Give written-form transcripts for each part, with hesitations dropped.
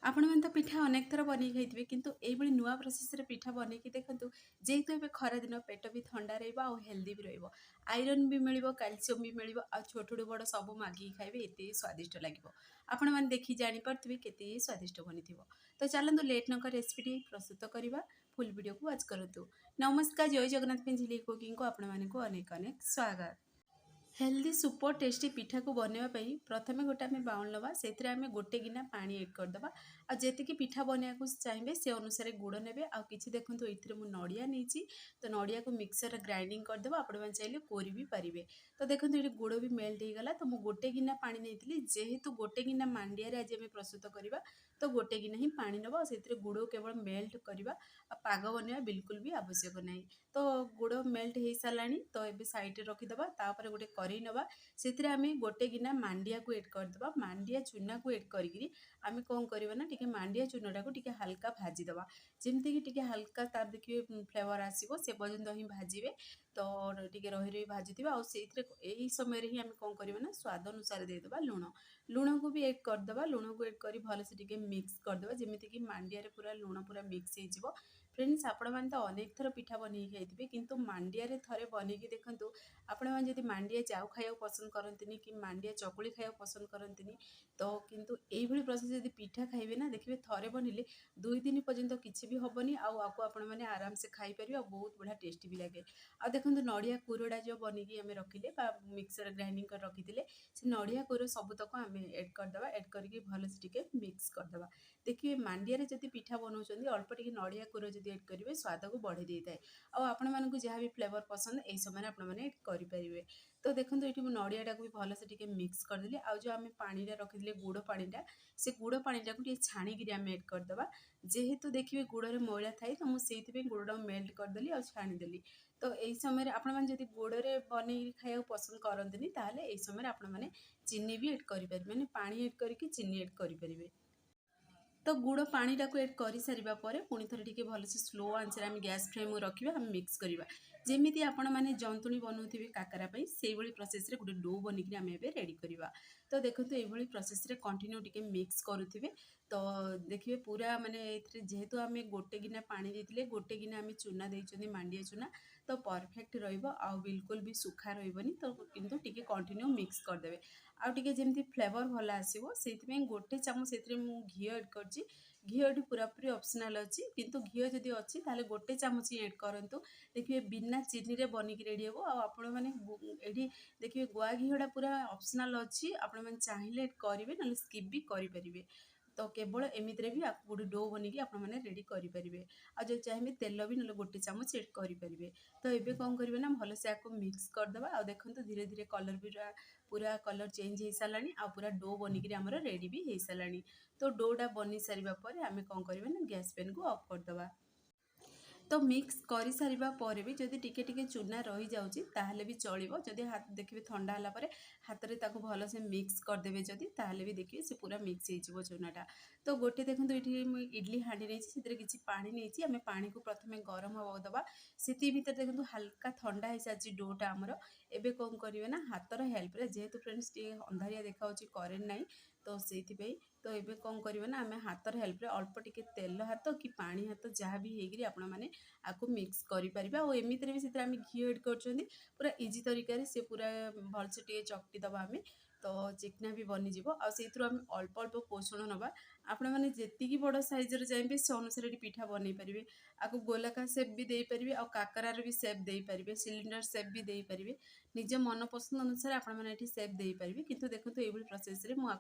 आपण ମାନେ ତ ପିଠା ଅନେକ ଥର ବନେଇ ଖାଇଥିବେ କିନ୍ତୁ ଏଇଭଳି ନୂଆ ପ୍ରୋସେସରେ ପିଠା ବନେଇକି ଦେଖନ୍ତୁ। ଯେହେତୁ ଏବେ ଖରାଦିନ ପେଟ ବି ଥଣ୍ଡା ରହିବ ଆଉ ହେଲ୍ଦି ବି ରହିବ। ଆଇରନ୍ ବି ମିଳିବ, କ୍ୟାଲସିୟମ୍ ବି ମିଳିବ ଆଉ ଛୋଟଠୁ ବଡ଼ ସବୁ ମାଗିକି ଖାଇବେ, ଏତେ ସ୍ୱାଦିଷ୍ଟ ଲାଗିବ। ଆପଣମାନେ ଦେଖି ଜାଣିପାରୁଥିବେ କେତେ ସ୍ୱାଦିଷ୍ଟ ବନିଥିବ। ତ ଚାଲନ୍ତୁ ଲେଟ୍ ନ କରି ରେସିପିଟି ପ୍ରସ୍ତୁତ କରିବା। ଫୁଲ୍ ଭିଡ଼ିଓକୁ ୱାଚ୍ କରନ୍ତୁ। ନମସ୍କାର, ଜୟ ଜଗନ୍ନାଥ ଝିଲି କୁକିଂକୁ ଆପଣମାନଙ୍କୁ ଅନେକ ଅନେକ ସ୍ୱାଗତ। हेल्दी सुपर टेस्टी पिठा को बनवाई प्रथम गोटे आम बाउल नवा से गोटे गिना पानी एड करदे आ जी पिठा बनवाक चाहिए से अनुसार गुड़ ने आ कि देखो ये मुझे नड़िया नहीं तो नड़िया को मिक्सर ग्राइंडिंग करदे आपण चाहिए कोरी भी पारे। तो देखो ये गुड़ भी मेल्ट हो गला। तो मुझे गोटे गिना पानी नहीं जेहेतु गोटे गिना मांडिया आज आम प्रस्तुत करवा तो गोटे गिना ही पानी नवा से गुड़ केवल मेल्ट करवा पाग बनवा बिल्कुल भी आवश्यक नहीं। तो गुड़ मेल्ट हो सारा तो ये साइड रखीदे तापर गोटे करी नवा से आम गोटे गिना मांडिया को एड करदे मांडिया चूना को एड करी आम कौन करवा ना टी मांडिया चूनाटा को हल्का भाजीदे जमीक टी हल्का तार देखिए फ्लेवर आसो से पर्यंत ही भाजबे। तो टी रही रही भाजुवे आई समय ही आम कौन करवा ना स्वाद अनुसार देदेबा लुण लुण को भी एड करदे लुण को एड कर भलसे टी मिक्स करदे जमीक मांडिया पूरा लुण पूरा मिक्स हो। फ्रेंड्स आपण मैंने तो अनेक थर पिठा बन खाई किंतु मांडिया थे बनईकी देखूँ आपण मैंने जब मांडिया जाऊ खाया पसंद करती कि मांडिया चकुली खाया पसंद करती तो किंतु यही प्रोसेस जब पिठा खाइबे ना देखिए थे बनइले 2 दिन पर्यंत किसी भी हेनी आपको आपण मैंने आराम से खाईपर बहुत बढ़िया टेस्टी भी लगे। आ देखो नड़िया कुरड़ा जो बनईकी आम रखिले मिक्सर ग्राइंडिंग कर रखी से नड़िया कुर सबुतक आम एड करदे एड करके भलसे टी मिक्स करदे। देखिए मांडिया जब पिठा बनाऊँ अल्प टी नड़िया कुर जब एड करेंगे स्वाद को बढ़े दे थाए आपको जहाँ भी फ्लेवर पसंद यही समय आपने एड करेंगे। तो देखो ये नड़ियाटा को भी भलसे टी मिक्स करदेली आ जो आम पानी रखी गुड़ पानीटा से गुड़ पानीटा को छाणिकी आम एड करदे जेहेतु देखिए गुड़ में मैला थाए तो मुझे गुड़ मेल्ट करदेली और छाणीदेली। तो यही समय आपने गुड़ बन खाया पसंद करते ताहले यही समय आपने चीनी भी एड करेंगे मैंने पानी एड करके चीनी एड करेंगे। तो गुड़ पानीटा को एड कर सारा पुणी थे टी भलसे स्लो आंचर आम गैस फ्लेम रखा आम मिक्स करवा जमी आपण मैंने जंतुणी बनाऊे काकरा से प्रोसेस रे गोटे डो बनिक आम ए रेडी करवा। तो देखो ये प्रोसेस रे कंटिन्यू टी मिक्स करुवे। तो देखिए पूरा माने जेहेतु आम गोटे गिना पानी देते गोटे गिना आम चूना देते मांडिया चूना तो परफेक्ट रहा बिल्कुल भी सुखा रही। तो किंतु टी कंटिन्यू मिक्स करदे आउ टे जमी फ्लेवर भल आसो से गोटे चामच से घी एड कर घी ये पूरापूरी ऑप्शनल अच्छी किंतु घी जदि अच्छी ताले गोटे चामच ही एड करूँ देखिए बिना चीनी रे बनिक रेडी हे आपण मैंने ये देखिए गुआ घीटा पूरा ऑप्शनल अच्छी आपण मैंने चाहिए एड करेंगे ना स्किप भी करेंगे। तो केवल एमती भी गोटे डो बनिकी आपने रेडी करेंगे आ जो चाहिए तेल भी ना गोटे चामच एड करेंगे। तो ये कौन करेंगे ना भलसे आपको मिक्स करदे आ देखो धीरे धीरे कलर भी पूरा कलर चेंज हो सारा आ पूरा डो बनिकी आमर रेडी भी हो सारा। तो डोटा बनी सारा पर आम कौन करवा ना गैस पेन को ऑफ करदे। तो मिक्स कर सारा पर भी जदि टिके टिके चूना रही जाऊँगी ताहले भी चलो जदि हाथ देखिए ठंडा है हाथ में ताको भल से मिक्स करदेवे जदि ताहले भी देखिए से पूरा मिक्स हो चूनाटा। तो गोटे देखो ये इडली हांडी नहीं किसी पानी नहीं आम पानी को प्रथम गरम हवा दबा से भर देखो हल्का ठंडा हो सारी डोटा आमर एबे कौन करेंगे ना हाथर हेल्प जेहेतु फ्रेंड्स टे अंधारिया देखा करेन्ट ना तो से तो ये कौन करेंगे ना आम हाथर हेल्प अल्प टिके तेल हाथ कि पानी हाथ जहाँ भी होगी आपण मैंने आपको मिक्स करें और एमती भी आम घी एड कर पूरा इजी तरीके से पूरा भलसे टे चकटी दबा आम तो चिकना भी बनीज आम अल्प अल्प पोषण नवा आपण मैंने जी बड़ साइजर चाहिए से अनुसार पिठा बनई पारे आपको गोलाकार सेप भी दे पारे आ काकरार भी सेप दे पारे सिलिंडर सेप भी दे पारे निज मन पसंद अनुसार आपण मैंने सेप दे पारे। किंतु देखो ये प्रोसेस रे मुझे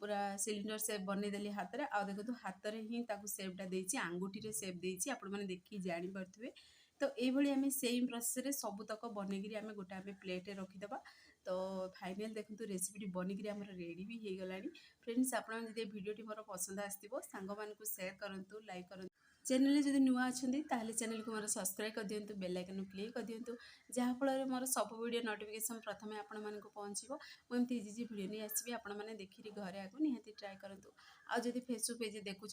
पूरा सिलिंडर सेप बनईदेली हाथ में आ देखो हाथ में ही सेपटा देती आंगुठी सेप देती आपण मैंने देखी जापे। तो ये आम सेम प्रोसेस सबुतक बनईकि आम गोटे आम प्लेट रखीदे। तो फाइनल देखो रेसिपी बनिक आम रेडी भी हो गला। फ्रेंड्स आप भिडियोटी मोर पसंद आसो सांग मानू सेयार करूँ लाइक करूँ चैनल जब नुआ अच्छा चैनल को मोर सब्सक्राइब कर दिंतु बेल आइकन क्लिक कर दिंतु जहाँफल मोर सब वीडियो नोटिफिकेशन प्रथम आपण मानक पहुँचो मुझे इजी वीडियो नहीं आसबि आपण मैंने देखिए घरे आगे निहाती ट्राए करूँ। आ जब फेसबुक पेज देखुं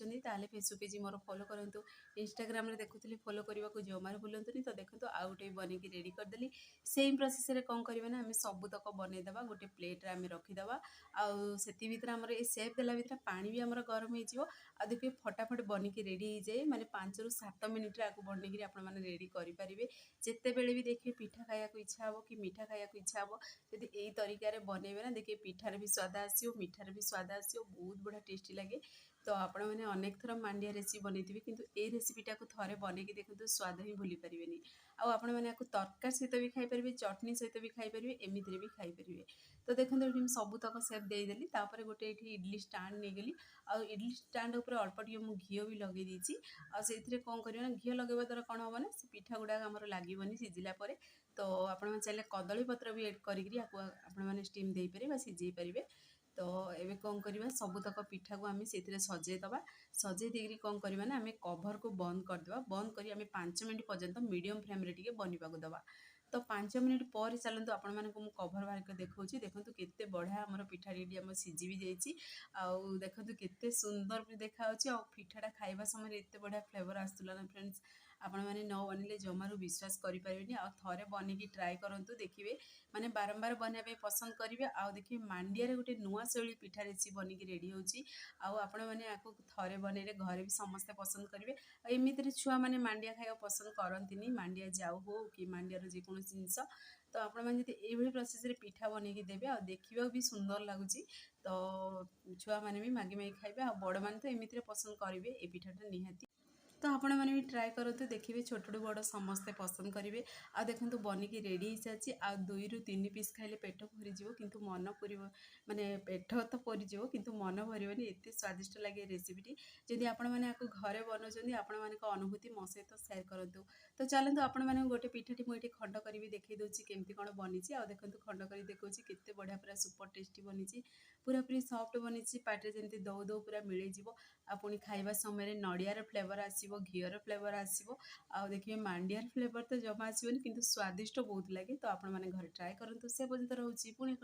फेसबुक पेज मोर फॉलो करूँ इंस्टाग्राम देखुली फॉलो करने को जमार भूलुनी। तो देखो आउ गोटे बनिक रेडी करदेली सेम प्रोसेस कौन करवा ना आम सबुतक बनईदे गोटे प्लेट आम रखीदे आम ए सेप देला भितर पानी भी हमर गरम हो देखिए फटाफट बनिकी रेडी हो जाए माने 5 रु 7 मिनिट आपको बनिकी आपण माने रेडी करि परिबे जेते बेले भी देखिए पिठा खाया को इच्छा हो कि मीठा खाया को इच्छा हो यदि एई तरीका रे बनेबे ना देखिए पिठार भी स्वाद आसियो मीठार भी स्वाद आसियो बहुत बड़ा टेस्टी लगे। तो आपण मैंने अनेक थर मांडिया रेसिपी बनैथिबे किंतु ए रेसिपीटा को थरे बनेकी देखंतु स्वाद ही भूली परिबेनी। आउ आपण मैंने आपको तरकार सहित भी खाई परिबे चटनी सहित भी खाई परिबे एमितिरे भी खाई परिबे। तो देखंतु एठी मैं सबुतक सेप देदेली तापर गोटे एठी इडली स्टैंड नहीं गली आ इडली स्टैंड ऊपर अल्प टिके मु घिओ भी लगे दीची आ सेथिरे कोन करियो ना घिओ लगेबा द्वारा कोन हो ना से पिठा गुडा हमर लागिबनी सिजिला परे। तो आपण मन चाहिले कदली पत्र भी ऐड करिकरी आपण माने स्टीम देई परिबे बा सिझेई परिबे। तो एबे कौन करवा सबुतक पिठा को आम से सजेदबा सजे देरी कौन करवा ना आम कभर को बंद करदे बंद कर 5 मिनट पर्यंत मीडियम फ्लेम रे टिके बनवाक दबा। तो 5 मिनट पर चलतु आपण मानक मु कभर बाहर कर देखौछि देखंतु केते बढ़िया हमर पिठा रेडी हम सिझी भी जाइछि आउ देखंतु केते सुंदर भी देखा होछि आ पिठाटा खाइबा समय एते बढ़िया फ्लेवर आसुला ना फ्रेंड्स आपण माने न बनिले जमारू विश्वास करि परिबेनी आ थरे बनिकी ट्राई करंतु देखिबे माने बारंबार बनाबे पसंद करिवे आ देखिए मांडिया रे गोटे नुआ शैली पिठा रेसिपी बनिकी रेडी होछि आ आपण माने आको थरे बनेले घरे भी समस्त पसंद करिवे। एमितिरे छुआ माने मांडिया खाइबा पसंद करंतिनी मांडिया जाऊ हो कि मांडिया रो जे कोनो जिंस तो आपण माने जति एभली प्रोसेस रे पिठा बनेकी देबे आ देखिबा भी सुंदर लागुछि। तो छुआ माने भी मागी मागी खाइबे आ बड़ माने तो एमितिरे पसंद करिवे ए पिठाटा निहाती। तो आपण मैंने भी ट्राए करते देखिए छोटू बड़ समस्ते पसंद करेंगे आ देखो बनिकी रेडी हो सारी आ 2 रु 3 पीस खाइले पेट भरीज किंतु मन पूर माने पेट तो भरीज किंतु मन भरनी एत स्वादिष्ट लगे रेसिपीटी। जदि आपण मैंने आपको घरे बनाऊँ आपण मान अनुभूति मो सहित सेयार करूँ। तो चलते आपण मैंने गोटे पिठाटी मुझे खंड कर देखी दूसरी केमती कौन बनी आ देखो खंड कर देखा केते बढ़िया पूरा सुपर टेस्टी बनी पूरा पूरी सॉफ्ट बनी पाटे जमी दौ दौ पूरा मिलैव आपुणी खाइबा समय नड़ियार फ्लेवर आसो घीर फ्लेवर आसो आ देखिए मांडियार फ्लेवर तो जमा आसोनी किंतु स्वादिष्ट बहुत लगे। तो आपण मैंने घर ट्राए करूँ से पर्यंत रोचे पुणी